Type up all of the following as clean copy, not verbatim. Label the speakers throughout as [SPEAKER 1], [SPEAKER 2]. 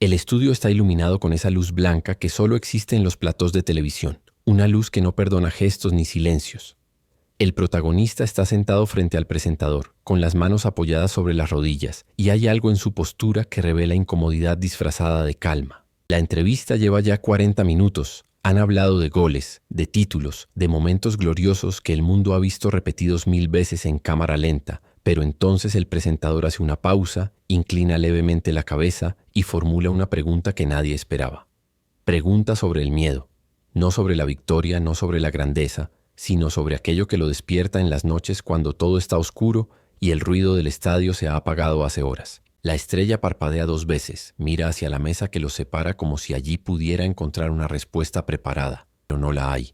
[SPEAKER 1] El estudio está iluminado con esa luz blanca que solo existe en los platós de televisión, una luz que no perdona gestos ni silencios. El protagonista está sentado frente al presentador, con las manos apoyadas sobre las rodillas, y hay algo en su postura que revela incomodidad disfrazada de calma. La entrevista lleva ya 40 minutos. Han hablado de goles, de títulos, de momentos gloriosos que el mundo ha visto repetidos 1000 veces en cámara lenta, pero entonces el presentador hace una pausa, inclina levemente la cabeza y formula una pregunta que nadie esperaba. Pregunta sobre el miedo, no sobre la victoria, no sobre la grandeza, sino sobre aquello que lo despierta en las noches cuando todo está oscuro y el ruido del estadio se ha apagado hace horas. La estrella parpadea 2 veces, mira hacia la mesa que los separa como si allí pudiera encontrar una respuesta preparada, pero no la hay.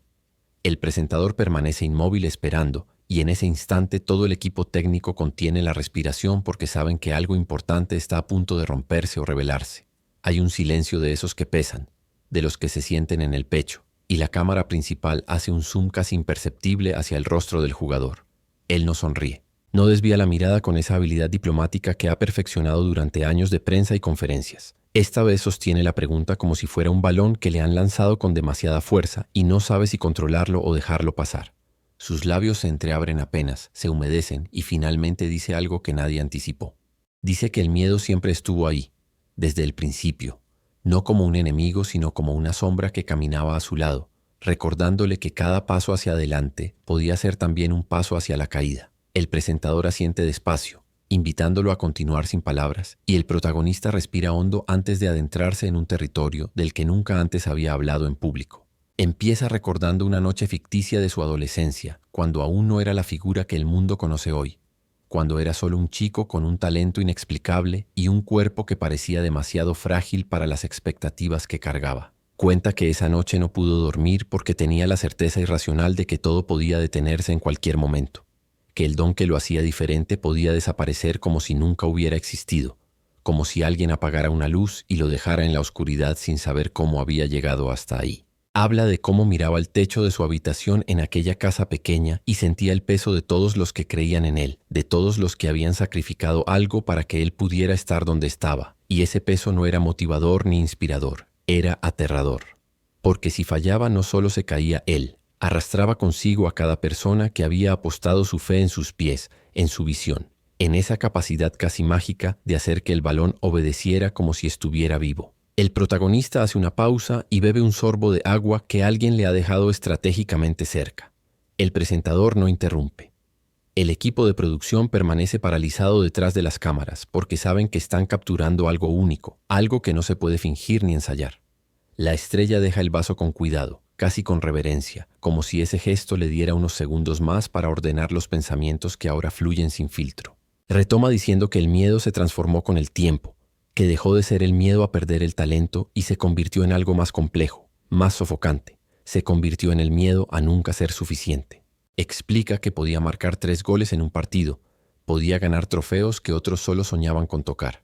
[SPEAKER 1] El presentador permanece inmóvil esperando, y en ese instante todo el equipo técnico contiene la respiración porque saben que algo importante está a punto de romperse o revelarse. Hay un silencio de esos que pesan, de los que se sienten en el pecho, y la cámara principal hace un zoom casi imperceptible hacia el rostro del jugador. Él no sonríe. No desvía la mirada con esa habilidad diplomática que ha perfeccionado durante años de prensa y conferencias. Esta vez sostiene la pregunta como si fuera un balón que le han lanzado con demasiada fuerza y no sabe si controlarlo o dejarlo pasar. Sus labios se entreabren apenas, se humedecen y finalmente dice algo que nadie anticipó. Dice que el miedo siempre estuvo ahí, desde el principio, no como un enemigo sino como una sombra que caminaba a su lado, recordándole que cada paso hacia adelante podía ser también un paso hacia la caída. El presentador asiente despacio, invitándolo a continuar sin palabras, y el protagonista respira hondo antes de adentrarse en un territorio del que nunca antes había hablado en público. Empieza recordando una noche ficticia de su adolescencia, cuando aún no era la figura que el mundo conoce hoy, cuando era solo un chico con un talento inexplicable y un cuerpo que parecía demasiado frágil para las expectativas que cargaba. Cuenta que esa noche no pudo dormir porque tenía la certeza irracional de que todo podía detenerse en cualquier momento, que el don que lo hacía diferente podía desaparecer como si nunca hubiera existido, como si alguien apagara una luz y lo dejara en la oscuridad sin saber cómo había llegado hasta ahí. Habla de cómo miraba el techo de su habitación en aquella casa pequeña y sentía el peso de todos los que creían en él, de todos los que habían sacrificado algo para que él pudiera estar donde estaba, y ese peso no era motivador ni inspirador, era aterrador. Porque si fallaba no solo se caía él, arrastraba consigo a cada persona que había apostado su fe en sus pies, en su visión, en esa capacidad casi mágica de hacer que el balón obedeciera como si estuviera vivo. El protagonista hace una pausa y bebe un sorbo de agua que alguien le ha dejado estratégicamente cerca. El presentador no interrumpe. El equipo de producción permanece paralizado detrás de las cámaras porque saben que están capturando algo único, algo que no se puede fingir ni ensayar. La estrella deja el vaso con cuidado, casi con reverencia, como si ese gesto le diera unos segundos más para ordenar los pensamientos que ahora fluyen sin filtro. Retoma diciendo que el miedo se transformó con el tiempo, que dejó de ser el miedo a perder el talento y se convirtió en algo más complejo, más sofocante. Se convirtió en el miedo a nunca ser suficiente. Explica que podía marcar 3 goles en un partido, podía ganar trofeos que otros solo soñaban con tocar,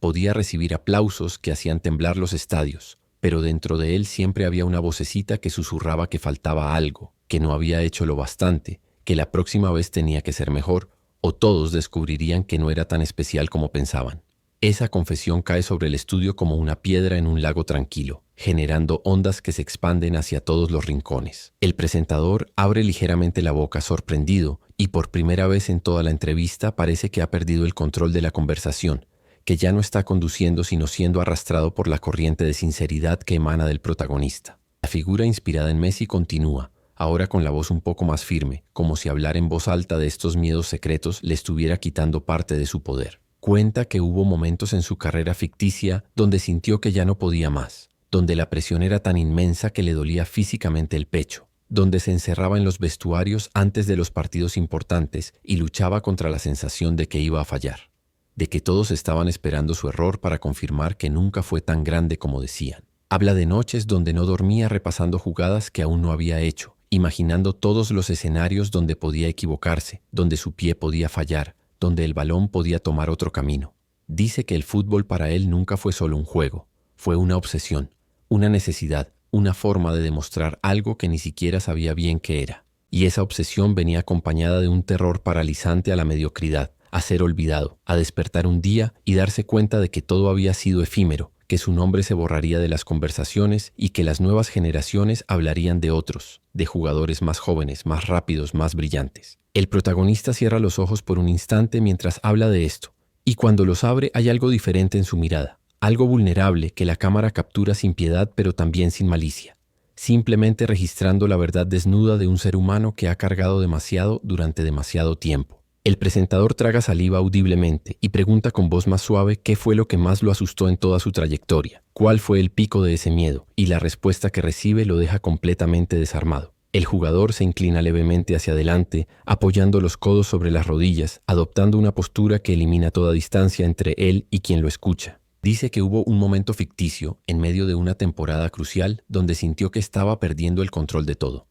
[SPEAKER 1] podía recibir aplausos que hacían temblar los estadios, pero dentro de él siempre había una vocecita que susurraba que faltaba algo, que no había hecho lo bastante, que la próxima vez tenía que ser mejor, o todos descubrirían que no era tan especial como pensaban. Esa confesión cae sobre el estudio como una piedra en un lago tranquilo, generando ondas que se expanden hacia todos los rincones. El presentador abre ligeramente la boca sorprendido y por primera vez en toda la entrevista parece que ha perdido el control de la conversación, que ya no está conduciendo sino siendo arrastrado por la corriente de sinceridad que emana del protagonista. La figura inspirada en Messi continúa, ahora con la voz un poco más firme, como si hablar en voz alta de estos miedos secretos le estuviera quitando parte de su poder. Cuenta que hubo momentos en su carrera ficticia donde sintió que ya no podía más, donde la presión era tan inmensa que le dolía físicamente el pecho, donde se encerraba en los vestuarios antes de los partidos importantes y luchaba contra la sensación de que iba a fallar, de que todos estaban esperando su error para confirmar que nunca fue tan grande como decían. Habla de noches donde no dormía repasando jugadas que aún no había hecho, imaginando todos los escenarios donde podía equivocarse, donde su pie podía fallar, donde el balón podía tomar otro camino. Dice que el fútbol para él nunca fue solo un juego, fue una obsesión, una necesidad, una forma de demostrar algo que ni siquiera sabía bien qué era. Y esa obsesión venía acompañada de un terror paralizante a la mediocridad, a ser olvidado, a despertar un día y darse cuenta de que todo había sido efímero, que su nombre se borraría de las conversaciones y que las nuevas generaciones hablarían de otros, de jugadores más jóvenes, más rápidos, más brillantes. El protagonista cierra los ojos por un instante mientras habla de esto, y cuando los abre hay algo diferente en su mirada, algo vulnerable que la cámara captura sin piedad pero también sin malicia, simplemente registrando la verdad desnuda de un ser humano que ha cargado demasiado durante demasiado tiempo. El presentador traga saliva audiblemente y pregunta con voz más suave qué fue lo que más lo asustó en toda su trayectoria, cuál fue el pico de ese miedo, y la respuesta que recibe lo deja completamente desarmado. El jugador se inclina levemente hacia adelante, apoyando los codos sobre las rodillas, adoptando una postura que elimina toda distancia entre él y quien lo escucha. Dice que hubo un momento ficticio, en medio de una temporada crucial, donde sintió que estaba perdiendo el control de todo.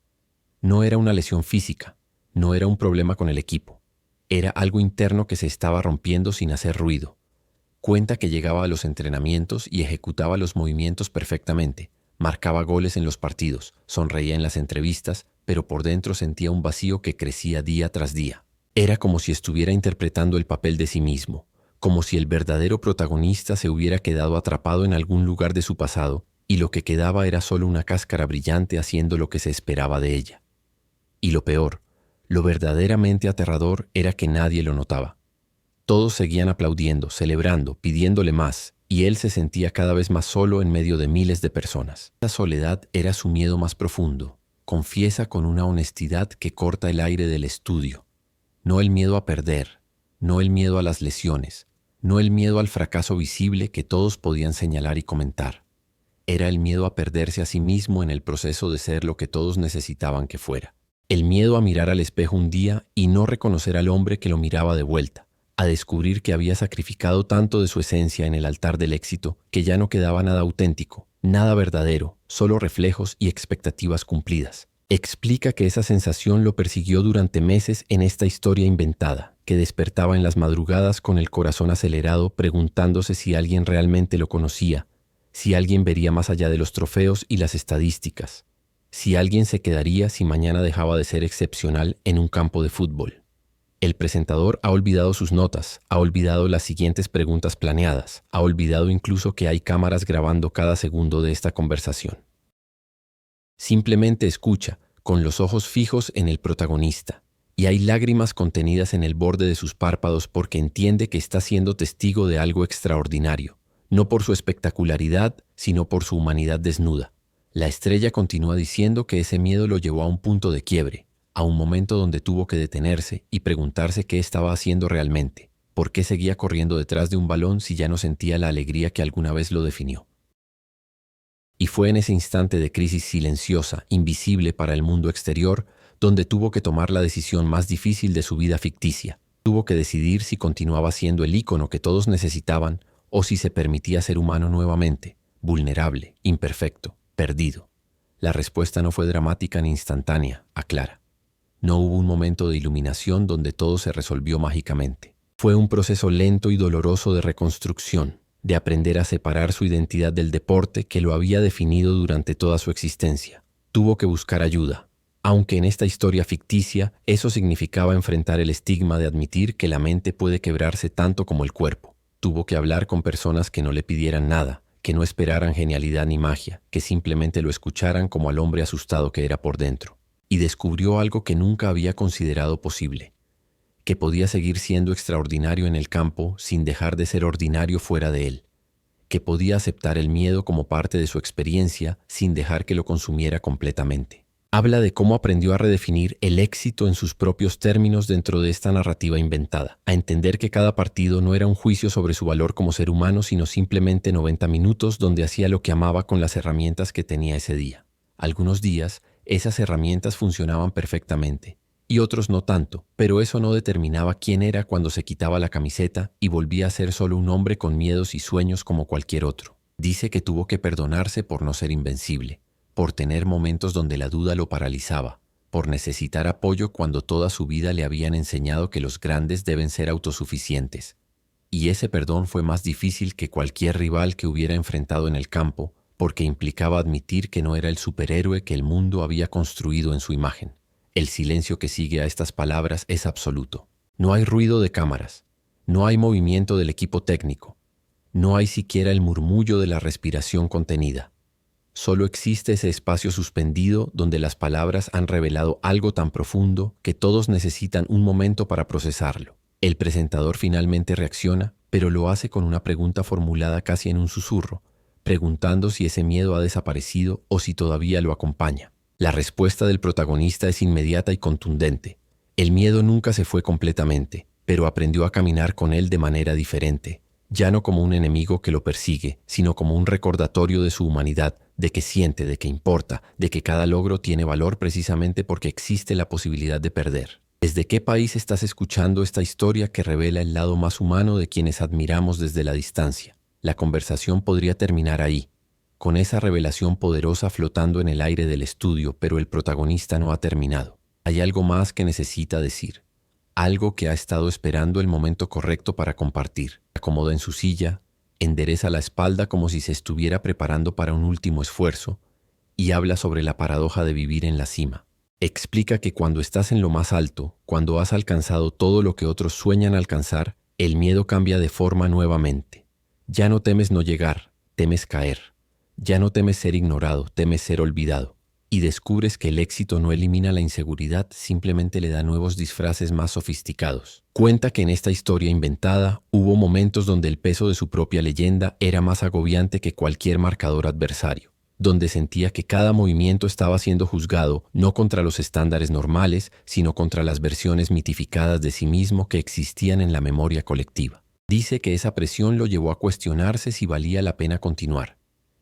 [SPEAKER 1] No era una lesión física, no era un problema con el equipo. Era algo interno que se estaba rompiendo sin hacer ruido. Cuenta que llegaba a los entrenamientos y ejecutaba los movimientos perfectamente, marcaba goles en los partidos, sonreía en las entrevistas, pero por dentro sentía un vacío que crecía día tras día. Era como si estuviera interpretando el papel de sí mismo, como si el verdadero protagonista se hubiera quedado atrapado en algún lugar de su pasado y lo que quedaba era solo una cáscara brillante haciendo lo que se esperaba de ella. Y lo peor, lo verdaderamente aterrador era que nadie lo notaba. Todos seguían aplaudiendo, celebrando, pidiéndole más, y él se sentía cada vez más solo en medio de miles de personas. La soledad era su miedo más profundo, confiesa con una honestidad que corta el aire del estudio. No el miedo a perder, no el miedo a las lesiones, no el miedo al fracaso visible que todos podían señalar y comentar. Era el miedo a perderse a sí mismo en el proceso de ser lo que todos necesitaban que fuera. El miedo a mirar al espejo un día y no reconocer al hombre que lo miraba de vuelta, a descubrir que había sacrificado tanto de su esencia en el altar del éxito que ya no quedaba nada auténtico, nada verdadero, solo reflejos y expectativas cumplidas. Explica que esa sensación lo persiguió durante meses en esta historia inventada, que despertaba en las madrugadas con el corazón acelerado preguntándose si alguien realmente lo conocía, si alguien vería más allá de los trofeos y las estadísticas, si alguien se quedaría si mañana dejaba de ser excepcional en un campo de fútbol. El presentador ha olvidado sus notas, ha olvidado las siguientes preguntas planeadas, ha olvidado incluso que hay cámaras grabando cada segundo de esta conversación. Simplemente escucha, con los ojos fijos en el protagonista, y hay lágrimas contenidas en el borde de sus párpados porque entiende que está siendo testigo de algo extraordinario, no por su espectacularidad, sino por su humanidad desnuda. La estrella continúa diciendo que ese miedo lo llevó a un punto de quiebre, a un momento donde tuvo que detenerse y preguntarse qué estaba haciendo realmente, por qué seguía corriendo detrás de un balón si ya no sentía la alegría que alguna vez lo definió. Y fue en ese instante de crisis silenciosa, invisible para el mundo exterior, donde tuvo que tomar la decisión más difícil de su vida ficticia. Tuvo que decidir si continuaba siendo el ícono que todos necesitaban o si se permitía ser humano nuevamente, vulnerable, imperfecto, perdido. La respuesta no fue dramática ni instantánea, aclara. No hubo un momento de iluminación donde todo se resolvió mágicamente. Fue un proceso lento y doloroso de reconstrucción, de aprender a separar su identidad del deporte que lo había definido durante toda su existencia. Tuvo que buscar ayuda, aunque en esta historia ficticia eso significaba enfrentar el estigma de admitir que la mente puede quebrarse tanto como el cuerpo. Tuvo que hablar con personas que no le pidieran nada, que no esperaran genialidad ni magia, que simplemente lo escucharan como al hombre asustado que era por dentro. Y descubrió algo que nunca había considerado posible, que podía seguir siendo extraordinario en el campo sin dejar de ser ordinario fuera de él, que podía aceptar el miedo como parte de su experiencia sin dejar que lo consumiera completamente. Habla de cómo aprendió a redefinir el éxito en sus propios términos dentro de esta narrativa inventada, a entender que cada partido no era un juicio sobre su valor como ser humano, sino simplemente 90 minutos donde hacía lo que amaba con las herramientas que tenía ese día. Algunos días, esas herramientas funcionaban perfectamente, y otros no tanto, pero eso no determinaba quién era cuando se quitaba la camiseta y volvía a ser solo un hombre con miedos y sueños como cualquier otro. Dice que tuvo que perdonarse por no ser invencible, por tener momentos donde la duda lo paralizaba, por necesitar apoyo cuando toda su vida le habían enseñado que los grandes deben ser autosuficientes. Y ese perdón fue más difícil que cualquier rival que hubiera enfrentado en el campo, porque implicaba admitir que no era el superhéroe que el mundo había construido en su imagen. El silencio que sigue a estas palabras es absoluto. No hay ruido de cámaras, no hay movimiento del equipo técnico, No hay siquiera el murmullo de la respiración contenida. Solo existe ese espacio suspendido donde las palabras han revelado algo tan profundo que todos necesitan un momento para procesarlo. El presentador finalmente reacciona, pero lo hace con una pregunta formulada casi en un susurro, preguntando si ese miedo ha desaparecido o si todavía lo acompaña. La respuesta del protagonista es inmediata y contundente. El miedo nunca se fue completamente, pero aprendió a caminar con él de manera diferente, ya no como un enemigo que lo persigue, sino como un recordatorio de su humanidad, de que siente, de que importa, de que cada logro tiene valor precisamente porque existe la posibilidad de perder. ¿Desde qué país estás escuchando esta historia que revela el lado más humano de quienes admiramos desde la distancia? La conversación podría terminar ahí, con esa revelación poderosa flotando en el aire del estudio, pero el protagonista no ha terminado. Hay algo más que necesita decir, algo que ha estado esperando el momento correcto para compartir. Se acomoda en su silla, endereza la espalda como si se estuviera preparando para un último esfuerzo y habla sobre la paradoja de vivir en la cima. Explica que cuando estás en lo más alto, cuando has alcanzado todo lo que otros sueñan alcanzar, el miedo cambia de forma nuevamente. Ya no temes no llegar, temes caer. Ya no temes ser ignorado, temes ser olvidado. Y descubres que el éxito no elimina la inseguridad, simplemente le da nuevos disfraces más sofisticados. Cuenta que en esta historia inventada hubo momentos donde el peso de su propia leyenda era más agobiante que cualquier marcador adversario, donde sentía que cada movimiento estaba siendo juzgado no contra los estándares normales, sino contra las versiones mitificadas de sí mismo que existían en la memoria colectiva. Dice que esa presión lo llevó a cuestionarse si valía la pena continuar,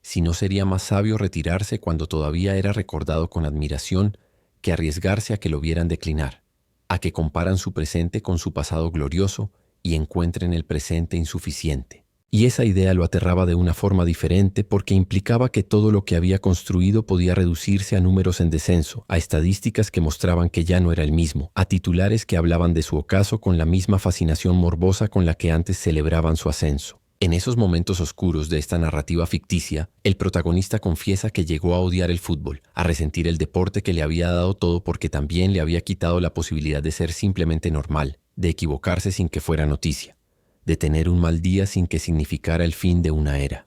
[SPEAKER 1] si no sería más sabio retirarse cuando todavía era recordado con admiración que arriesgarse a que lo vieran declinar, a que comparan su presente con su pasado glorioso y encuentren el presente insuficiente. Y esa idea lo aterraba de una forma diferente porque implicaba que todo lo que había construido podía reducirse a números en descenso, a estadísticas que mostraban que ya no era el mismo, a titulares que hablaban de su ocaso con la misma fascinación morbosa con la que antes celebraban su ascenso. En esos momentos oscuros de esta narrativa ficticia, el protagonista confiesa que llegó a odiar el fútbol, a resentir el deporte que le había dado todo porque también le había quitado la posibilidad de ser simplemente normal, de equivocarse sin que fuera noticia, de tener un mal día sin que significara el fin de una era.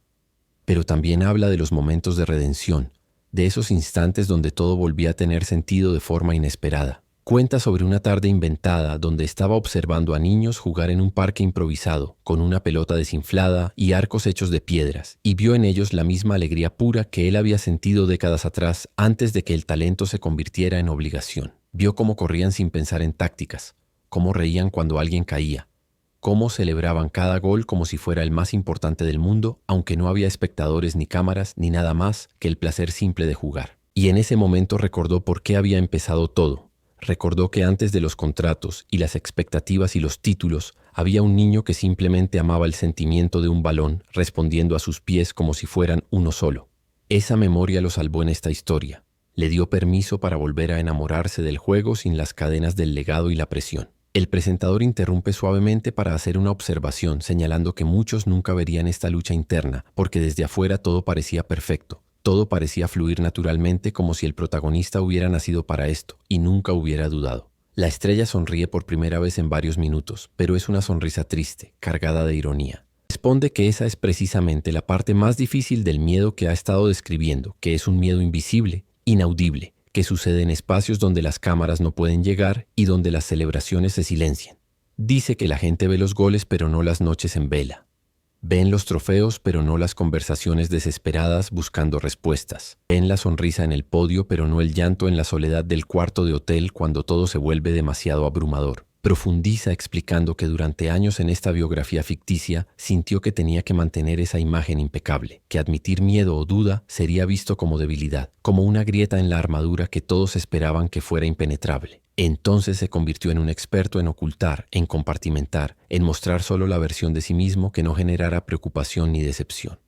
[SPEAKER 1] Pero también habla de los momentos de redención, de esos instantes donde todo volvía a tener sentido de forma inesperada. Cuenta sobre una tarde inventada donde estaba observando a niños jugar en un parque improvisado, con una pelota desinflada y arcos hechos de piedras, y vio en ellos la misma alegría pura que él había sentido décadas atrás antes de que el talento se convirtiera en obligación. Vio cómo corrían sin pensar en tácticas, cómo reían cuando alguien caía, cómo celebraban cada gol como si fuera el más importante del mundo, aunque no había espectadores ni cámaras ni nada más que el placer simple de jugar. Y en ese momento recordó por qué había empezado todo. Recordó que antes de los contratos y las expectativas y los títulos, había un niño que simplemente amaba el sentimiento de un balón respondiendo a sus pies como si fueran uno solo. Esa memoria lo salvó en esta historia. Le dio permiso para volver a enamorarse del juego sin las cadenas del legado y la presión. El presentador interrumpe suavemente para hacer una observación, señalando que muchos nunca verían esta lucha interna, porque desde afuera todo parecía perfecto. Todo parecía fluir naturalmente como si el protagonista hubiera nacido para esto y nunca hubiera dudado. La estrella sonríe por primera vez en varios minutos, pero es una sonrisa triste, cargada de ironía. Responde que esa es precisamente la parte más difícil del miedo que ha estado describiendo, que es un miedo invisible, inaudible, que sucede en espacios donde las cámaras no pueden llegar y donde las celebraciones se silencian. Dice que la gente ve los goles pero no las noches en vela. Ven los trofeos, pero no las conversaciones desesperadas buscando respuestas. Ven la sonrisa en el podio, pero no el llanto en la soledad del cuarto de hotel cuando todo se vuelve demasiado abrumador. Profundiza explicando que durante años en esta biografía ficticia sintió que tenía que mantener esa imagen impecable, que admitir miedo o duda sería visto como debilidad, como una grieta en la armadura que todos esperaban que fuera impenetrable. Entonces se convirtió en un experto en ocultar, en compartimentar, en mostrar solo la versión de sí mismo que no generara preocupación ni decepción.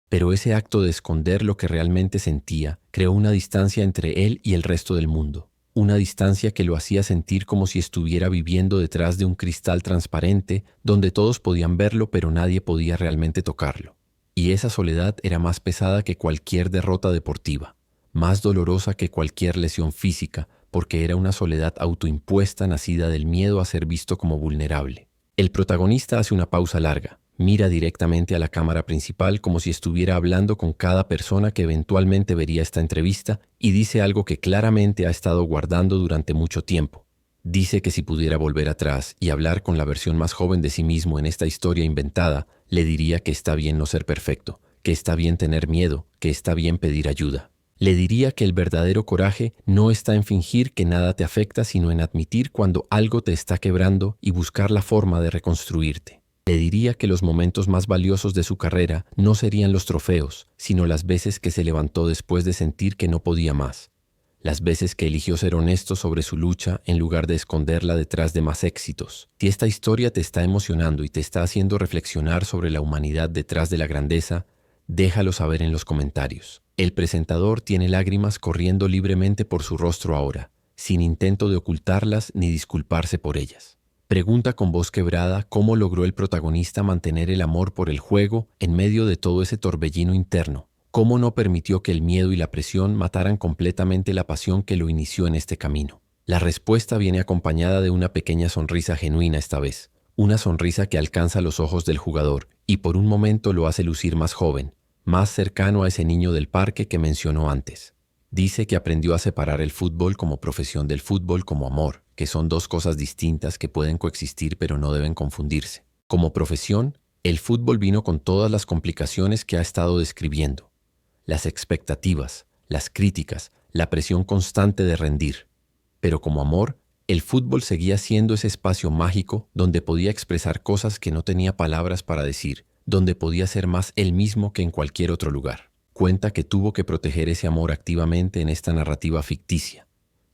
[SPEAKER 1] Pero ese acto de esconder lo que realmente sentía creó una distancia entre él y el resto del mundo. Una distancia que lo hacía sentir como si estuviera viviendo detrás de un cristal transparente donde todos podían verlo pero nadie podía realmente tocarlo. Y esa soledad era más pesada que cualquier derrota deportiva, más dolorosa que cualquier lesión física, porque era una soledad autoimpuesta nacida del miedo a ser visto como vulnerable. El protagonista hace una pausa larga, Mira directamente a la cámara principal como si estuviera hablando con cada persona que eventualmente vería esta entrevista y dice algo que claramente ha estado guardando durante mucho tiempo. Dice que si pudiera volver atrás y hablar con la versión más joven de sí mismo en esta historia inventada, le diría que está bien no ser perfecto, que está bien tener miedo, que está bien pedir ayuda. Le diría que el verdadero coraje no está en fingir que nada te afecta, sino en admitir cuando algo te está quebrando y buscar la forma de reconstruirte. Le diría que los momentos más valiosos de su carrera no serían los trofeos, sino las veces que se levantó después de sentir que no podía más. Las veces que eligió ser honesto sobre su lucha en lugar de esconderla detrás de más éxitos. Si esta historia te está emocionando y te está haciendo reflexionar sobre la humanidad detrás de la grandeza, déjalo saber en los comentarios. El presentador tiene lágrimas corriendo libremente por su rostro ahora, sin intento de ocultarlas ni disculparse por ellas. Pregunta con voz quebrada cómo logró el protagonista mantener el amor por el juego en medio de todo ese torbellino interno. ¿Cómo no permitió que el miedo y la presión mataran completamente la pasión que lo inició en este camino? La respuesta viene acompañada de una pequeña sonrisa genuina esta vez, una sonrisa que alcanza los ojos del jugador y por un momento lo hace lucir más joven, más cercano a ese niño del parque que mencionó antes. Dice que aprendió a separar el fútbol como profesión del fútbol como amor, que son dos cosas distintas que pueden coexistir pero no deben confundirse. Como profesión, el fútbol vino con todas las complicaciones que ha estado describiendo. Las expectativas, las críticas, la presión constante de rendir. Pero como amor, el fútbol seguía siendo ese espacio mágico donde podía expresar cosas que no tenía palabras para decir, donde podía ser más él mismo que en cualquier otro lugar. Cuenta que tuvo que proteger ese amor activamente en esta narrativa ficticia.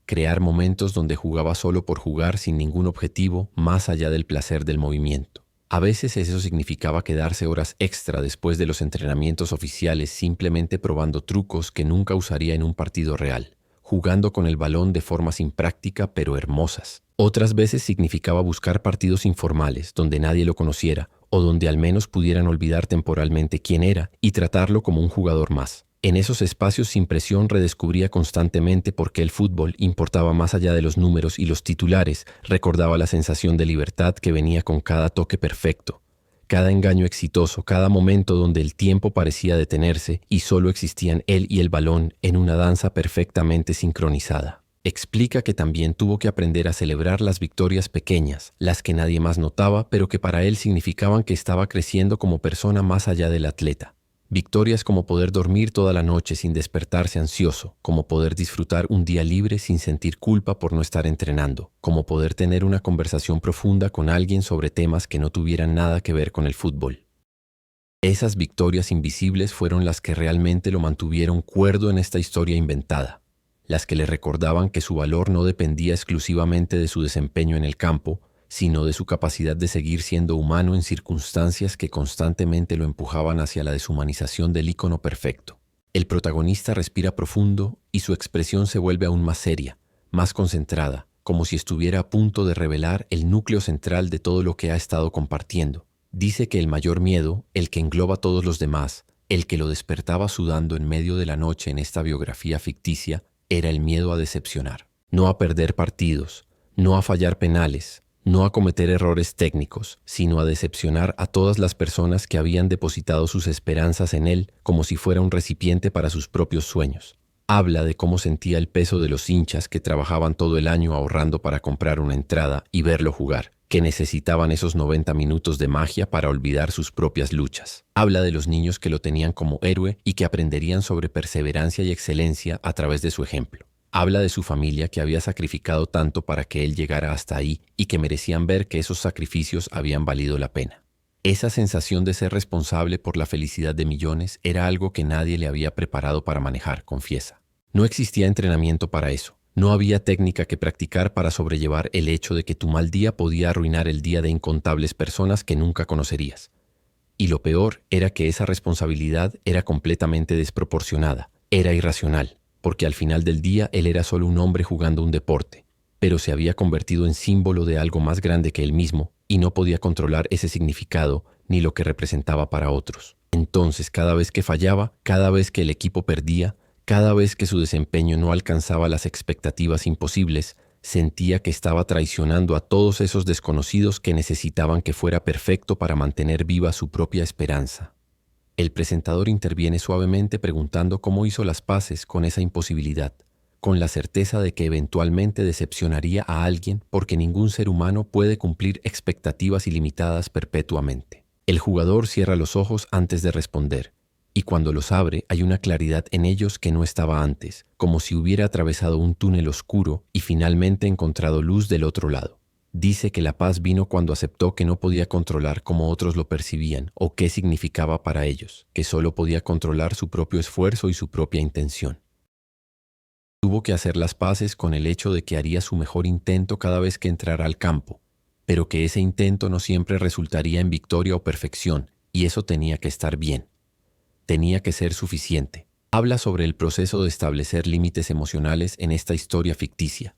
[SPEAKER 1] Crear momentos donde jugaba solo por jugar sin ningún objetivo más allá del placer del movimiento. A veces eso significaba quedarse horas extra después de los entrenamientos oficiales simplemente probando trucos que nunca usaría en un partido real, jugando con el balón de forma sin práctica pero hermosas. Otras veces significaba buscar partidos informales donde nadie lo conociera o donde al menos pudieran olvidar temporalmente quién era y tratarlo como un jugador más. En esos espacios sin presión redescubría constantemente por qué el fútbol importaba más allá de los números y los titulares, recordaba la sensación de libertad que venía con cada toque perfecto, cada engaño exitoso, cada momento donde el tiempo parecía detenerse y solo existían él y el balón en una danza perfectamente sincronizada. Explica que también tuvo que aprender a celebrar las victorias pequeñas, las que nadie más notaba, pero que para él significaban que estaba creciendo como persona más allá del atleta. Victorias como poder dormir toda la noche sin despertarse ansioso, como poder disfrutar un día libre sin sentir culpa por no estar entrenando, como poder tener una conversación profunda con alguien sobre temas que no tuvieran nada que ver con el fútbol. Esas victorias invisibles fueron las que realmente lo mantuvieron cuerdo en esta historia inventada, las que le recordaban que su valor no dependía exclusivamente de su desempeño en el campo, sino de su capacidad de seguir siendo humano en circunstancias que constantemente lo empujaban hacia la deshumanización del ícono perfecto. El protagonista respira profundo y su expresión se vuelve aún más seria, más concentrada, como si estuviera a punto de revelar el núcleo central de todo lo que ha estado compartiendo. Dice que el mayor miedo, el que engloba a todos los demás, el que lo despertaba sudando en medio de la noche en esta biografía ficticia, era el miedo a decepcionar, no a perder partidos, no a fallar penales, no a cometer errores técnicos, sino a decepcionar a todas las personas que habían depositado sus esperanzas en él como si fuera un recipiente para sus propios sueños. Habla de cómo sentía el peso de los hinchas que trabajaban todo el año ahorrando para comprar una entrada y verlo jugar, que necesitaban esos 90 minutos de magia para olvidar sus propias luchas. Habla de los niños que lo tenían como héroe y que aprenderían sobre perseverancia y excelencia a través de su ejemplo. Habla de su familia que había sacrificado tanto para que él llegara hasta ahí y que merecían ver que esos sacrificios habían valido la pena. Esa sensación de ser responsable por la felicidad de millones era algo que nadie le había preparado para manejar, confiesa. No existía entrenamiento para eso. No había técnica que practicar para sobrellevar el hecho de que tu mal día podía arruinar el día de incontables personas que nunca conocerías. Y lo peor era que esa responsabilidad era completamente desproporcionada, era irracional. Porque al final del día él era solo un hombre jugando un deporte, pero se había convertido en símbolo de algo más grande que él mismo y no podía controlar ese significado ni lo que representaba para otros. Entonces, cada vez que fallaba, cada vez que el equipo perdía, cada vez que su desempeño no alcanzaba las expectativas imposibles, Sentía que estaba traicionando a todos esos desconocidos que necesitaban que fuera perfecto para mantener viva su propia esperanza. El presentador interviene suavemente preguntando cómo hizo las paces con esa imposibilidad, con la certeza de que eventualmente decepcionaría a alguien porque ningún ser humano puede cumplir expectativas ilimitadas perpetuamente. El jugador cierra los ojos antes de responder, y cuando los abre hay una claridad en ellos que no estaba antes, como si hubiera atravesado un túnel oscuro y finalmente encontrado luz del otro lado. Dice que la paz vino cuando aceptó que no podía controlar cómo otros lo percibían o qué significaba para ellos, que solo podía controlar su propio esfuerzo y su propia intención. Tuvo que hacer las paces con el hecho de que haría su mejor intento cada vez que entrara al campo, pero que ese intento no siempre resultaría en victoria o perfección, y eso tenía que estar bien. Tenía que ser suficiente. Habla sobre el proceso de establecer límites emocionales en esta historia ficticia,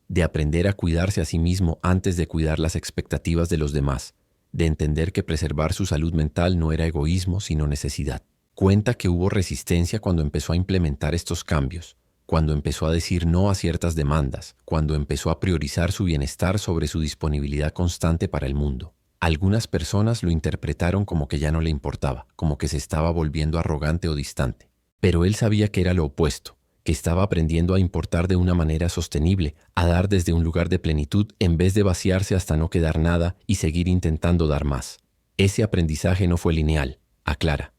[SPEAKER 1] de aprender a cuidarse a sí mismo antes de cuidar las expectativas de los demás, de entender que preservar su salud mental no era egoísmo sino necesidad. Cuenta que hubo resistencia cuando empezó a implementar estos cambios, cuando empezó a decir no a ciertas demandas, cuando empezó a priorizar su bienestar sobre su disponibilidad constante para el mundo. Algunas personas lo interpretaron como que ya no le importaba, como que se estaba volviendo arrogante o distante. Pero él sabía que era lo opuesto, que estaba aprendiendo a importar de una manera sostenible, a dar desde un lugar de plenitud en vez de vaciarse hasta no quedar nada y seguir intentando dar más. Ese aprendizaje no fue lineal, aclara.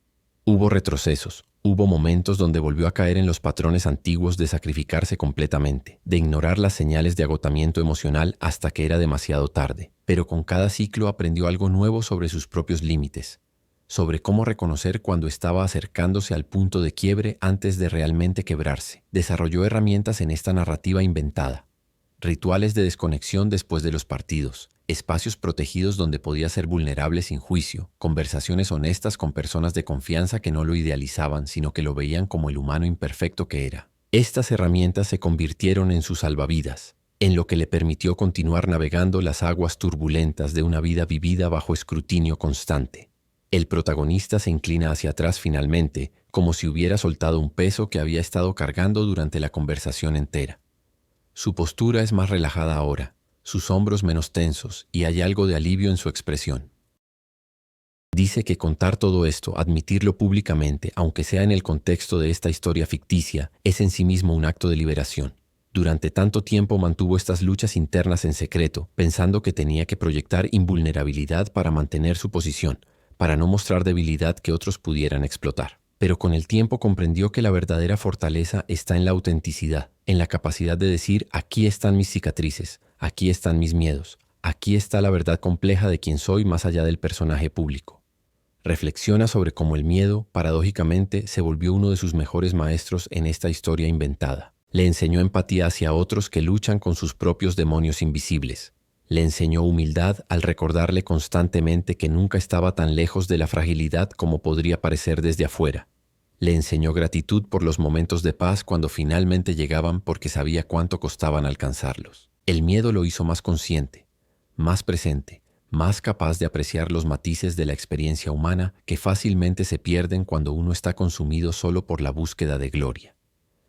[SPEAKER 1] Hubo retrocesos, hubo momentos donde volvió a caer en los patrones antiguos de sacrificarse completamente, de ignorar las señales de agotamiento emocional hasta que era demasiado tarde. Pero con cada ciclo aprendió algo nuevo sobre sus propios límites, sobre cómo reconocer cuando estaba acercándose al punto de quiebre antes de realmente quebrarse. Desarrolló herramientas en esta narrativa inventada. Rituales de desconexión después de los partidos, espacios protegidos donde podía ser vulnerable sin juicio, conversaciones honestas con personas de confianza que no lo idealizaban, sino que lo veían como el humano imperfecto que era. Estas herramientas se convirtieron en sus salvavidas, en lo que le permitió continuar navegando las aguas turbulentas de una vida vivida bajo escrutinio constante. El protagonista se inclina hacia atrás finalmente, como si hubiera soltado un peso que había estado cargando durante la conversación entera. Su postura es más relajada ahora, sus hombros menos tensos, y hay algo de alivio en su expresión. Dice que contar todo esto, admitirlo públicamente, aunque sea en el contexto de esta historia ficticia, es en sí mismo un acto de liberación. Durante tanto tiempo mantuvo estas luchas internas en secreto, pensando que tenía que proyectar invulnerabilidad para mantener su posición, para no mostrar debilidad que otros pudieran explotar. Pero con el tiempo comprendió que la verdadera fortaleza está en la autenticidad, en la capacidad de decir: aquí están mis cicatrices, aquí están mis miedos, aquí está la verdad compleja de quién soy más allá del personaje público. Reflexiona sobre cómo el miedo, paradójicamente, se volvió uno de sus mejores maestros en esta historia inventada. Le enseñó empatía hacia otros que luchan con sus propios demonios invisibles. Le enseñó humildad al recordarle constantemente que nunca estaba tan lejos de la fragilidad como podría parecer desde afuera. Le enseñó gratitud por los momentos de paz cuando finalmente llegaban porque sabía cuánto costaban alcanzarlos. El miedo lo hizo más consciente, más presente, más capaz de apreciar los matices de la experiencia humana que fácilmente se pierden cuando uno está consumido solo por la búsqueda de gloria.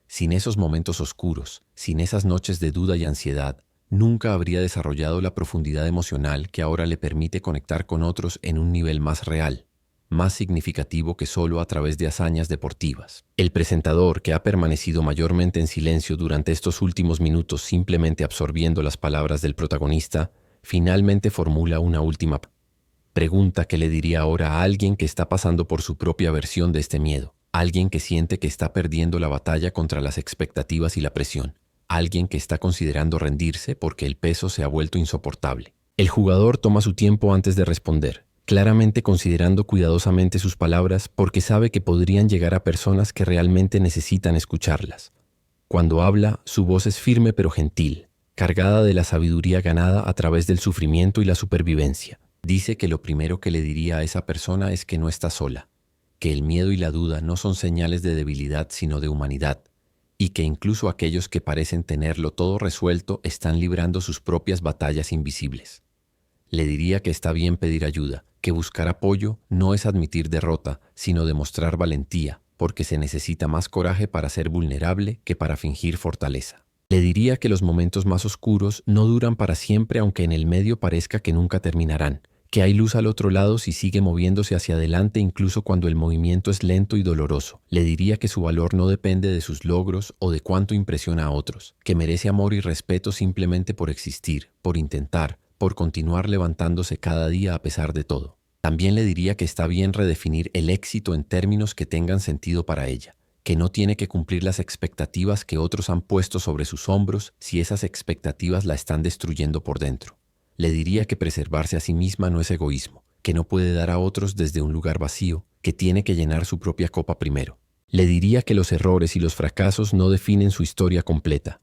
[SPEAKER 1] Sin esos momentos oscuros, sin esas noches de duda y ansiedad, nunca habría desarrollado la profundidad emocional que ahora le permite conectar con otros en un nivel más real, más significativo que solo a través de hazañas deportivas. El presentador, que ha permanecido mayormente en silencio durante estos últimos minutos simplemente absorbiendo las palabras del protagonista, finalmente formula una última pregunta que le diría ahora a alguien que está pasando por su propia versión de este miedo, alguien que siente que está perdiendo la batalla contra las expectativas y la presión. Alguien que está considerando rendirse porque el peso se ha vuelto insoportable. El jugador toma su tiempo antes de responder, claramente considerando cuidadosamente sus palabras porque sabe que podrían llegar a personas que realmente necesitan escucharlas. Cuando habla, su voz es firme pero gentil, cargada de la sabiduría ganada a través del sufrimiento y la supervivencia. Dice que lo primero que le diría a esa persona es que no está sola, que el miedo y la duda no son señales de debilidad sino de humanidad, y que incluso aquellos que parecen tenerlo todo resuelto están librando sus propias batallas invisibles. Le diría que está bien pedir ayuda, que buscar apoyo no es admitir derrota, sino demostrar valentía, porque se necesita más coraje para ser vulnerable que para fingir fortaleza. Le diría que los momentos más oscuros no duran para siempre, aunque en el medio parezca que nunca terminarán, que hay luz al otro lado si sigue moviéndose hacia adelante incluso cuando el movimiento es lento y doloroso. Le diría que su valor no depende de sus logros o de cuánto impresiona a otros, que merece amor y respeto simplemente por existir, por intentar, por continuar levantándose cada día a pesar de todo. También le diría que está bien redefinir el éxito en términos que tengan sentido para ella, que no tiene que cumplir las expectativas que otros han puesto sobre sus hombros si esas expectativas la están destruyendo por dentro. Le diría que preservarse a sí misma no es egoísmo, que no puede dar a otros desde un lugar vacío, que tiene que llenar su propia copa primero. Le diría que los errores y los fracasos no definen su historia completa.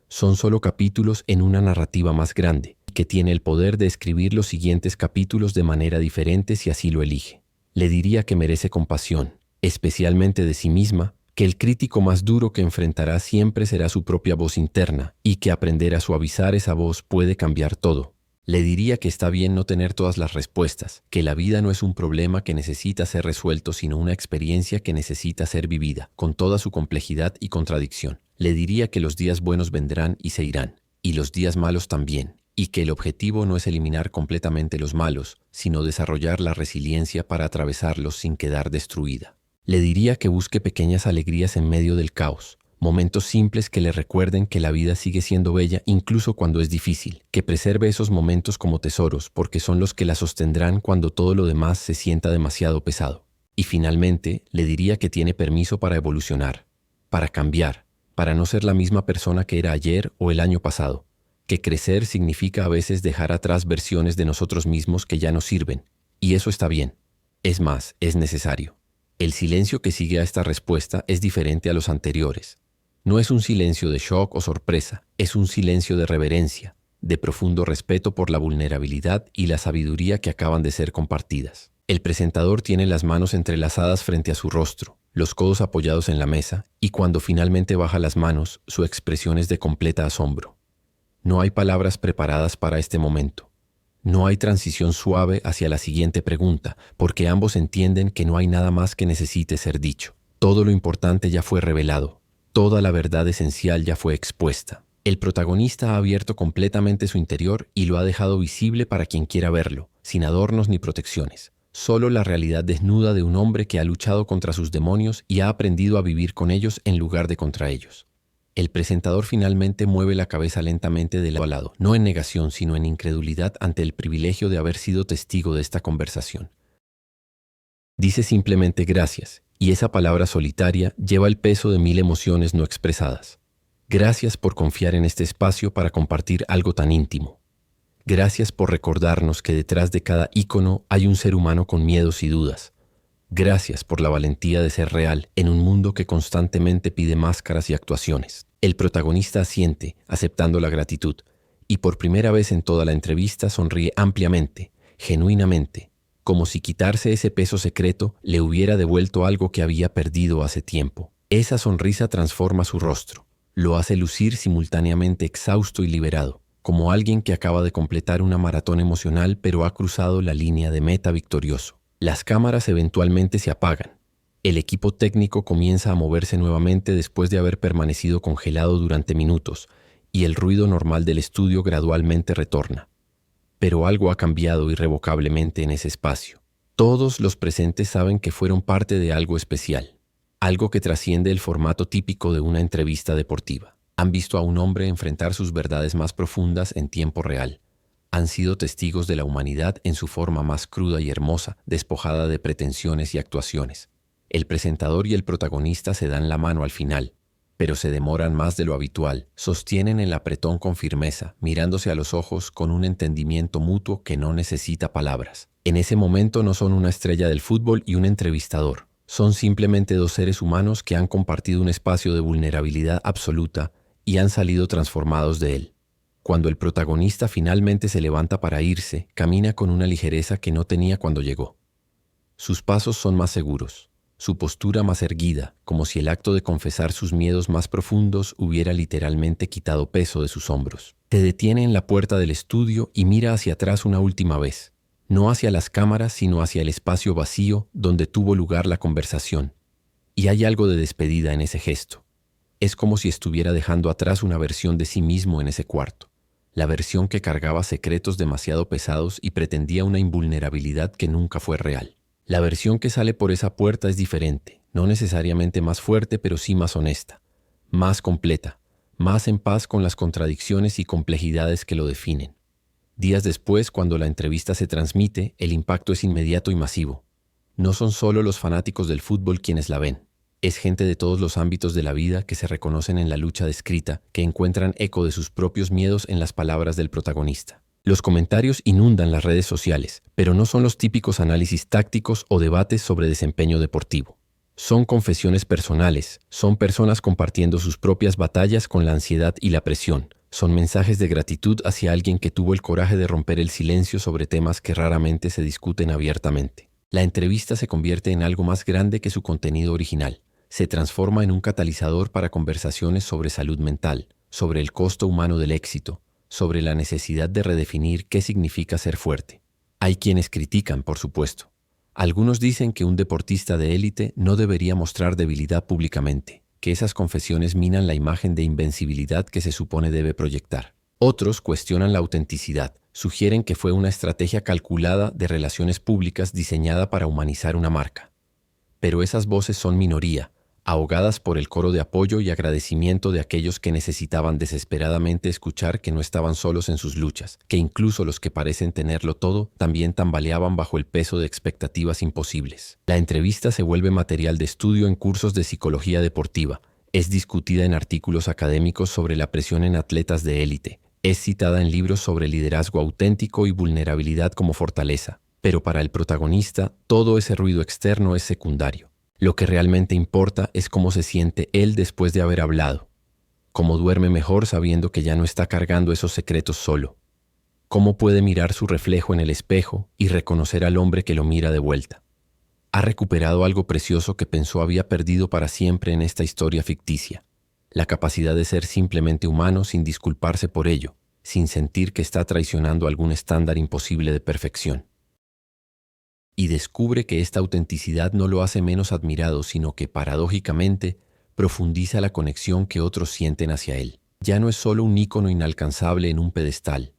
[SPEAKER 1] Son solo capítulos en una narrativa más grande, que tiene el poder de escribir los siguientes capítulos de manera diferente si así lo elige. Le diría que merece compasión, especialmente de sí misma, que el crítico más duro que enfrentará siempre será su propia voz interna y que aprender a suavizar esa voz puede cambiar todo. Le diría que está bien no tener todas las respuestas, que la vida no es un problema que necesita ser resuelto, sino una experiencia que necesita ser vivida, con toda su complejidad y contradicción. Le diría que los días buenos vendrán y se irán, y los días malos también, y que el objetivo no es eliminar completamente los malos, sino desarrollar la resiliencia para atravesarlos sin quedar destruida. Le diría que busque pequeñas alegrías en medio del caos, momentos simples que le recuerden que la vida sigue siendo bella incluso cuando es difícil, que preserve esos momentos como tesoros porque son los que la sostendrán cuando todo lo demás se sienta demasiado pesado. Y finalmente, le diría que tiene permiso para evolucionar, para cambiar, para no ser la misma persona que era ayer o el año pasado, que crecer significa a veces dejar atrás versiones de nosotros mismos que ya no sirven, y eso está bien. Es más, es necesario. El silencio que sigue a esta respuesta es diferente a los anteriores. No es un silencio de shock o sorpresa, es un silencio de reverencia, de profundo respeto por la vulnerabilidad y la sabiduría que acaban de ser compartidas. El presentador tiene las manos entrelazadas frente a su rostro, los codos apoyados en la mesa, y cuando finalmente baja las manos, su expresión es de completa asombro. No hay palabras preparadas para este momento. No hay transición suave hacia la siguiente pregunta, porque ambos entienden que no hay nada más que necesite ser dicho. Todo lo importante ya fue revelado. Toda la verdad esencial ya fue expuesta. El protagonista ha abierto completamente su interior y lo ha dejado visible para quien quiera verlo, sin adornos ni protecciones. Solo la realidad desnuda de un hombre que ha luchado contra sus demonios y ha aprendido a vivir con ellos en lugar de contra ellos. El presentador finalmente mueve la cabeza lentamente de lado a lado, no en negación, sino en incredulidad ante el privilegio de haber sido testigo de esta conversación. Dice simplemente gracias, y esa palabra solitaria lleva el peso de 1000 emociones no expresadas. Gracias por confiar en este espacio para compartir algo tan íntimo. Gracias por recordarnos que detrás de cada ícono hay un ser humano con miedos y dudas. Gracias por la valentía de ser real en un mundo que constantemente pide máscaras y actuaciones. El protagonista asiente, aceptando la gratitud, y por primera vez en toda la entrevista sonríe ampliamente, genuinamente, como si quitarse ese peso secreto le hubiera devuelto algo que había perdido hace tiempo. Esa sonrisa transforma su rostro, lo hace lucir simultáneamente exhausto y liberado, como alguien que acaba de completar una maratón emocional pero ha cruzado la línea de meta victorioso. Las cámaras eventualmente se apagan. El equipo técnico comienza a moverse nuevamente después de haber permanecido congelado durante minutos, y el ruido normal del estudio gradualmente retorna. Pero algo ha cambiado irrevocablemente en ese espacio. Todos los presentes saben que fueron parte de algo especial, algo que trasciende el formato típico de una entrevista deportiva. Han visto a un hombre enfrentar sus verdades más profundas en tiempo real. Han sido testigos de la humanidad en su forma más cruda y hermosa, despojada de pretensiones y actuaciones. El presentador y el protagonista se dan la mano al final, pero se demoran más de lo habitual. Sostienen el apretón con firmeza, mirándose a los ojos con un entendimiento mutuo que no necesita palabras. En ese momento no son una estrella del fútbol y un entrevistador. Son simplemente dos seres humanos que han compartido un espacio de vulnerabilidad absoluta y han salido transformados de él. Cuando el protagonista finalmente se levanta para irse, camina con una ligereza que no tenía cuando llegó. Sus pasos son más seguros, su postura más erguida, como si el acto de confesar sus miedos más profundos hubiera literalmente quitado peso de sus hombros. Se detiene en la puerta del estudio y mira hacia atrás una última vez, no hacia las cámaras, sino hacia el espacio vacío donde tuvo lugar la conversación. Y hay algo de despedida en ese gesto. Es como si estuviera dejando atrás una versión de sí mismo en ese cuarto. La versión que cargaba secretos demasiado pesados y pretendía una invulnerabilidad que nunca fue real. La versión que sale por esa puerta es diferente, no necesariamente más fuerte, pero sí más honesta, más completa, más en paz con las contradicciones y complejidades que lo definen. Días después, cuando la entrevista se transmite, el impacto es inmediato y masivo. No son solo los fanáticos del fútbol quienes la ven. Es gente de todos los ámbitos de la vida que se reconocen en la lucha descrita, que encuentran eco de sus propios miedos en las palabras del protagonista. Los comentarios inundan las redes sociales, pero no son los típicos análisis tácticos o debates sobre desempeño deportivo. Son confesiones personales, son personas compartiendo sus propias batallas con la ansiedad y la presión. Son mensajes de gratitud hacia alguien que tuvo el coraje de romper el silencio sobre temas que raramente se discuten abiertamente. La entrevista se convierte en algo más grande que su contenido original. Se transforma en un catalizador para conversaciones sobre salud mental, sobre el costo humano del éxito, sobre la necesidad de redefinir qué significa ser fuerte. Hay quienes critican, por supuesto. Algunos dicen que un deportista de élite no debería mostrar debilidad públicamente, que esas confesiones minan la imagen de invencibilidad que se supone debe proyectar. Otros cuestionan la autenticidad, sugieren que fue una estrategia calculada de relaciones públicas diseñada para humanizar una marca. Pero esas voces son minoría, ahogadas por el coro de apoyo y agradecimiento de aquellos que necesitaban desesperadamente escuchar que no estaban solos en sus luchas, que incluso los que parecen tenerlo todo también tambaleaban bajo el peso de expectativas imposibles. La entrevista se vuelve material de estudio en cursos de psicología deportiva, es discutida en artículos académicos sobre la presión en atletas de élite, es citada en libros sobre liderazgo auténtico y vulnerabilidad como fortaleza. Pero para el protagonista, todo ese ruido externo es secundario. Lo que realmente importa es cómo se siente él después de haber hablado, cómo duerme mejor sabiendo que ya no está cargando esos secretos solo, cómo puede mirar su reflejo en el espejo y reconocer al hombre que lo mira de vuelta. Ha recuperado algo precioso que pensó había perdido para siempre en esta historia ficticia, la capacidad de ser simplemente humano sin disculparse por ello, sin sentir que está traicionando algún estándar imposible de perfección. Y descubre que esta autenticidad no lo hace menos admirado, sino que, paradójicamente, profundiza la conexión que otros sienten hacia él. Ya no es solo un ícono inalcanzable en un pedestal,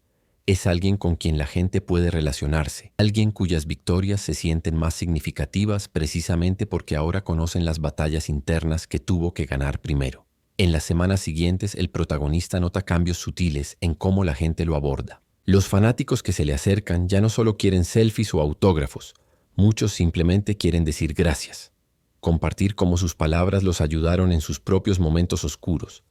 [SPEAKER 1] es alguien con quien la gente puede relacionarse, alguien cuyas victorias se sienten más significativas precisamente porque ahora conocen las batallas internas que tuvo que ganar primero. En las semanas siguientes, el protagonista nota cambios sutiles en cómo la gente lo aborda. Los fanáticos que se le acercan ya no solo quieren selfies o autógrafos, muchos simplemente quieren decir gracias, compartir cómo sus palabras los ayudaron en sus propios momentos oscuros,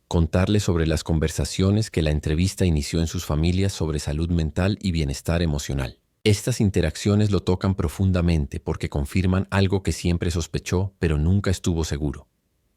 [SPEAKER 1] contarles sobre las conversaciones que la entrevista inició en sus familias sobre salud mental y bienestar emocional. Estas interacciones lo tocan profundamente porque confirman algo que siempre sospechó, pero nunca estuvo seguro,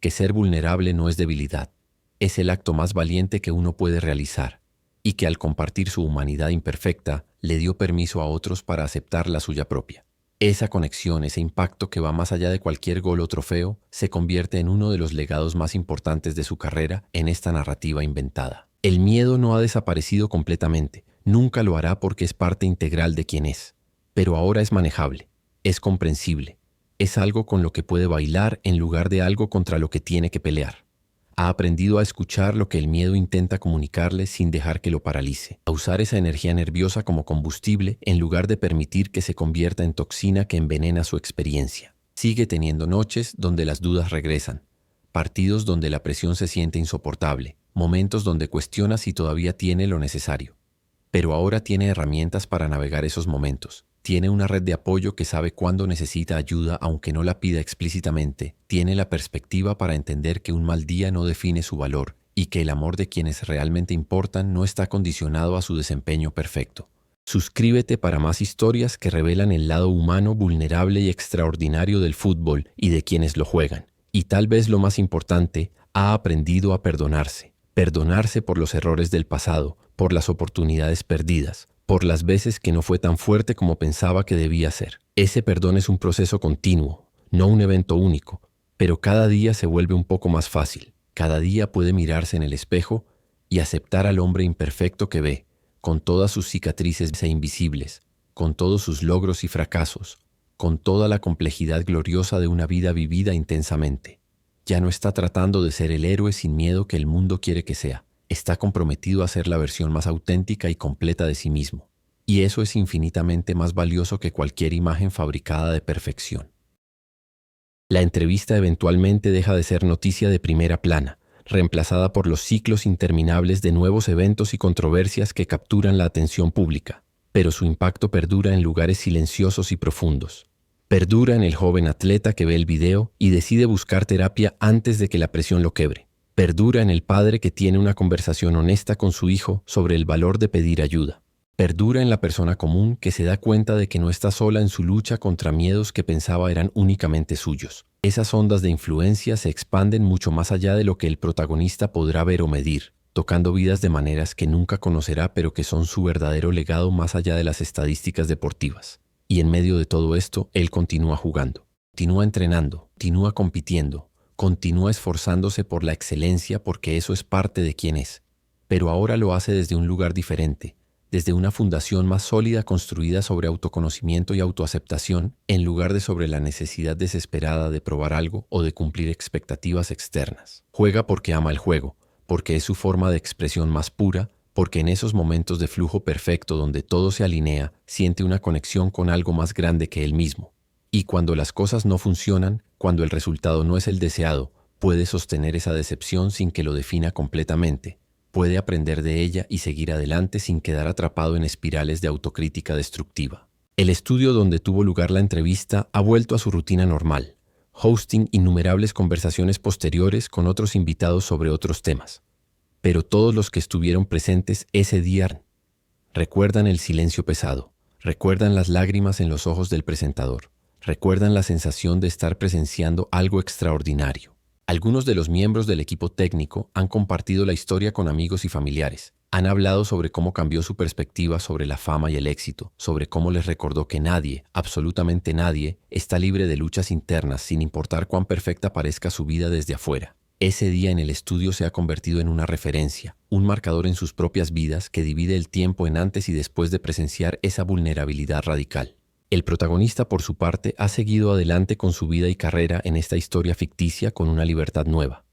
[SPEAKER 1] que ser vulnerable no es debilidad, es el acto más valiente que uno puede realizar, y que al compartir su humanidad imperfecta, le dio permiso a otros para aceptar la suya propia. Esa conexión, ese impacto que va más allá de cualquier gol o trofeo, se convierte en uno de los legados más importantes de su carrera en esta narrativa inventada. El miedo no ha desaparecido completamente, nunca lo hará porque es parte integral de quien es, pero ahora es manejable, es comprensible, es algo con lo que puede bailar en lugar de algo contra lo que tiene que pelear. Ha aprendido a escuchar lo que el miedo intenta comunicarle sin dejar que lo paralice, a usar esa energía nerviosa como combustible en lugar de permitir que se convierta en toxina que envenena su experiencia. Sigue teniendo noches donde las dudas regresan, partidos donde la presión se siente insoportable, momentos donde cuestiona si todavía tiene lo necesario. Pero ahora tiene herramientas para navegar esos momentos. Tiene una red de apoyo que sabe cuándo necesita ayuda aunque no la pida explícitamente. Tiene la perspectiva para entender que un mal día no define su valor y que el amor de quienes realmente importan no está condicionado a su desempeño perfecto. Suscríbete para más historias que revelan el lado humano, vulnerable y extraordinario del fútbol y de quienes lo juegan. Y tal vez lo más importante, ha aprendido a perdonarse. Perdonarse por los errores del pasado, por las oportunidades perdidas, por las veces que no fue tan fuerte como pensaba que debía ser. Ese perdón es un proceso continuo, no un evento único, pero cada día se vuelve un poco más fácil. Cada día puede mirarse en el espejo y aceptar al hombre imperfecto que ve, con todas sus cicatrices e invisibles, con todos sus logros y fracasos, con toda la complejidad gloriosa de una vida vivida intensamente. Ya no está tratando de ser el héroe sin miedo que el mundo quiere que sea. Está comprometido a ser la versión más auténtica y completa de sí mismo. Y eso es infinitamente más valioso que cualquier imagen fabricada de perfección. La entrevista eventualmente deja de ser noticia de primera plana, reemplazada por los ciclos interminables de nuevos eventos y controversias que capturan la atención pública, pero su impacto perdura en lugares silenciosos y profundos. Perdura en el joven atleta que ve el video y decide buscar terapia antes de que la presión lo quebre. Perdura en el padre que tiene una conversación honesta con su hijo sobre el valor de pedir ayuda. Perdura en la persona común que se da cuenta de que no está sola en su lucha contra miedos que pensaba eran únicamente suyos. Esas ondas de influencia se expanden mucho más allá de lo que el protagonista podrá ver o medir, tocando vidas de maneras que nunca conocerá pero que son su verdadero legado más allá de las estadísticas deportivas. Y en medio de todo esto, él continúa jugando, continúa entrenando, continúa compitiendo, continúa esforzándose por la excelencia porque eso es parte de quién es. Pero ahora lo hace desde un lugar diferente, desde una fundación más sólida construida sobre autoconocimiento y autoaceptación, en lugar de sobre la necesidad desesperada de probar algo o de cumplir expectativas externas. Juega porque ama el juego, porque es su forma de expresión más pura, porque en esos momentos de flujo perfecto donde todo se alinea, siente una conexión con algo más grande que él mismo. Y cuando las cosas no funcionan, cuando el resultado no es el deseado, puede sostener esa decepción sin que lo defina completamente. Puede aprender de ella y seguir adelante sin quedar atrapado en espirales de autocrítica destructiva. El estudio donde tuvo lugar la entrevista ha vuelto a su rutina normal, hosting innumerables conversaciones posteriores con otros invitados sobre otros temas. Pero todos los que estuvieron presentes ese día recuerdan el silencio pesado, recuerdan las lágrimas en los ojos del presentador, recuerdan la sensación de estar presenciando algo extraordinario. Algunos de los miembros del equipo técnico han compartido la historia con amigos y familiares. Han hablado sobre cómo cambió su perspectiva sobre la fama y el éxito, sobre cómo les recordó que nadie, absolutamente nadie, está libre de luchas internas sin importar cuán perfecta parezca su vida desde afuera. Ese día en el estudio se ha convertido en una referencia, un marcador en sus propias vidas que divide el tiempo en antes y después de presenciar esa vulnerabilidad radical. El protagonista, por su parte, ha seguido adelante con su vida y carrera en esta historia ficticia con una libertad nueva.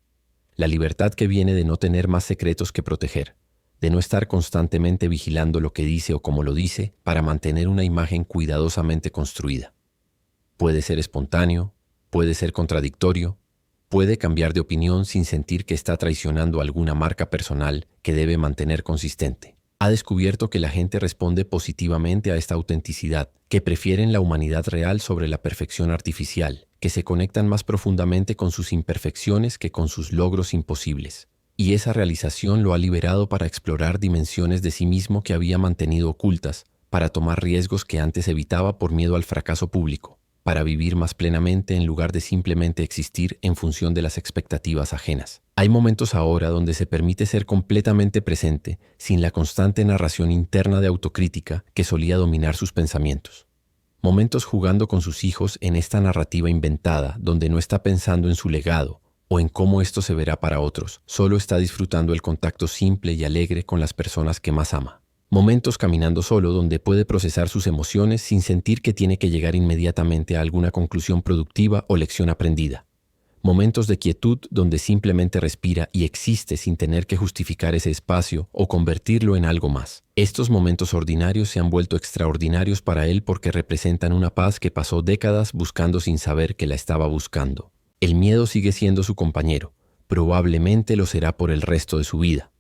[SPEAKER 1] La libertad que viene de no tener más secretos que proteger, de no estar constantemente vigilando lo que dice o cómo lo dice para mantener una imagen cuidadosamente construida. Puede ser espontáneo, puede ser contradictorio, puede cambiar de opinión sin sentir que está traicionando alguna marca personal que debe mantener consistente. Ha descubierto que la gente responde positivamente a esta autenticidad, que prefieren la humanidad real sobre la perfección artificial, que se conectan más profundamente con sus imperfecciones que con sus logros imposibles. Y esa realización lo ha liberado para explorar dimensiones de sí mismo que había mantenido ocultas, para tomar riesgos que antes evitaba por miedo al fracaso público, para vivir más plenamente en lugar de simplemente existir en función de las expectativas ajenas. Hay momentos ahora donde se permite ser completamente presente, sin la constante narración interna de autocrítica que solía dominar sus pensamientos. Momentos jugando con sus hijos en esta narrativa inventada, donde no está pensando en su legado o en cómo esto se verá para otros, solo está disfrutando el contacto simple y alegre con las personas que más ama. Momentos caminando solo donde puede procesar sus emociones sin sentir que tiene que llegar inmediatamente a alguna conclusión productiva o lección aprendida. Momentos de quietud donde simplemente respira y existe sin tener que justificar ese espacio o convertirlo en algo más. Estos momentos ordinarios se han vuelto extraordinarios para él porque representan una paz que pasó décadas buscando sin saber que la estaba buscando. El miedo sigue siendo su compañero, probablemente lo será por el resto de su vida,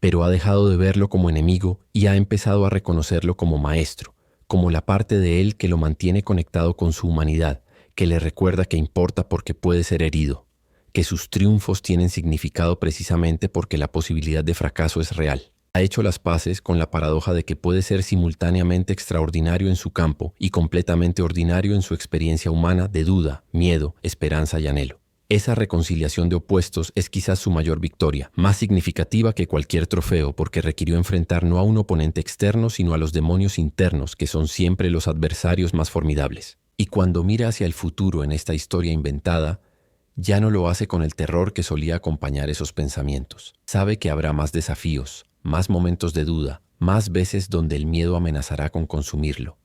[SPEAKER 1] pero ha dejado de verlo como enemigo y ha empezado a reconocerlo como maestro, como la parte de él que lo mantiene conectado con su humanidad, que le recuerda que importa porque puede ser herido, que sus triunfos tienen significado precisamente porque la posibilidad de fracaso es real. Ha hecho las paces con la paradoja de que puede ser simultáneamente extraordinario en su campo y completamente ordinario en su experiencia humana de duda, miedo, esperanza y anhelo. Esa reconciliación de opuestos es quizás su mayor victoria, más significativa que cualquier trofeo porque requirió enfrentar no a un oponente externo sino a los demonios internos que son siempre los adversarios más formidables. Y cuando mira hacia el futuro en esta historia inventada, ya no lo hace con el terror que solía acompañar esos pensamientos. Sabe que habrá más desafíos, más momentos de duda, más veces donde el miedo amenazará con consumirlo.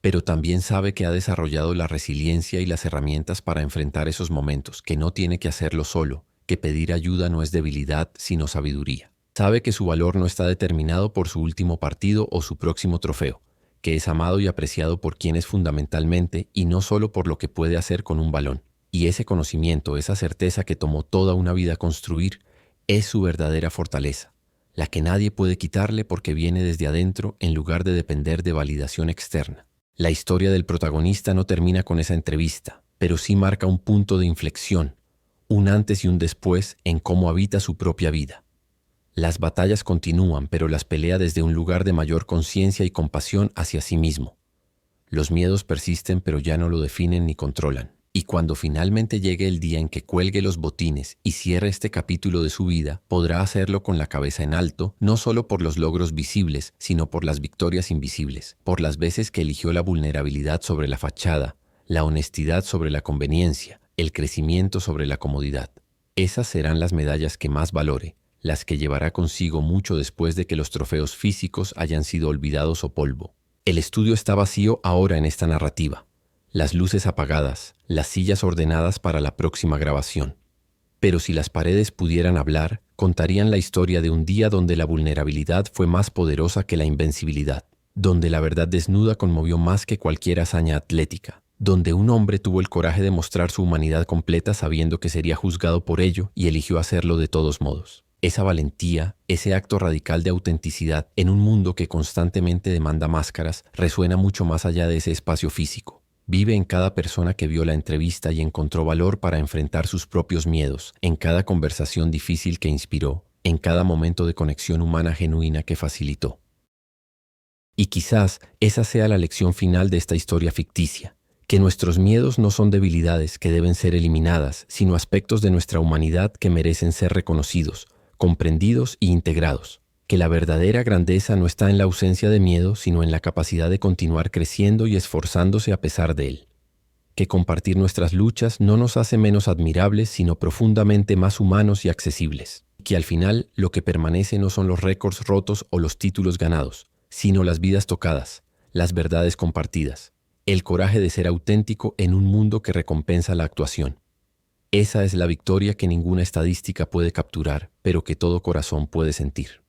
[SPEAKER 1] pero también sabe que ha desarrollado la resiliencia y las herramientas para enfrentar esos momentos, que no tiene que hacerlo solo, que pedir ayuda no es debilidad, sino sabiduría. Sabe que su valor no está determinado por su último partido o su próximo trofeo, que es amado y apreciado por quien es fundamentalmente y no solo por lo que puede hacer con un balón. Y ese conocimiento, esa certeza que tomó toda una vida construir, es su verdadera fortaleza, la que nadie puede quitarle porque viene desde adentro en lugar de depender de validación externa. La historia del protagonista no termina con esa entrevista, pero sí marca un punto de inflexión, un antes y un después en cómo habita su propia vida. Las batallas continúan, pero las pelea desde un lugar de mayor conciencia y compasión hacia sí mismo. Los miedos persisten, pero ya no lo definen ni controlan. Y cuando finalmente llegue el día en que cuelgue los botines y cierre este capítulo de su vida, podrá hacerlo con la cabeza en alto, no solo por los logros visibles, sino por las victorias invisibles, por las veces que eligió la vulnerabilidad sobre la fachada, la honestidad sobre la conveniencia, el crecimiento sobre la comodidad. Esas serán las medallas que más valore, las que llevará consigo mucho después de que los trofeos físicos hayan sido olvidados o polvo. El estudio está vacío ahora en esta narrativa. Las luces apagadas, las sillas ordenadas para la próxima grabación. Pero si las paredes pudieran hablar, contarían la historia de un día donde la vulnerabilidad fue más poderosa que la invencibilidad, donde la verdad desnuda conmovió más que cualquier hazaña atlética, donde un hombre tuvo el coraje de mostrar su humanidad completa sabiendo que sería juzgado por ello y eligió hacerlo de todos modos. Esa valentía, ese acto radical de autenticidad en un mundo que constantemente demanda máscaras, resuena mucho más allá de ese espacio físico. Vive en cada persona que vio la entrevista y encontró valor para enfrentar sus propios miedos, en cada conversación difícil que inspiró, en cada momento de conexión humana genuina que facilitó. Y quizás esa sea la lección final de esta historia ficticia, que nuestros miedos no son debilidades que deben ser eliminadas, sino aspectos de nuestra humanidad que merecen ser reconocidos, comprendidos e integrados. Que la verdadera grandeza no está en la ausencia de miedo, sino en la capacidad de continuar creciendo y esforzándose a pesar de él. Que compartir nuestras luchas no nos hace menos admirables, sino profundamente más humanos y accesibles. Que al final lo que permanece no son los récords rotos o los títulos ganados, sino las vidas tocadas, las verdades compartidas, el coraje de ser auténtico en un mundo que recompensa la actuación. Esa es la victoria que ninguna estadística puede capturar, pero que todo corazón puede sentir.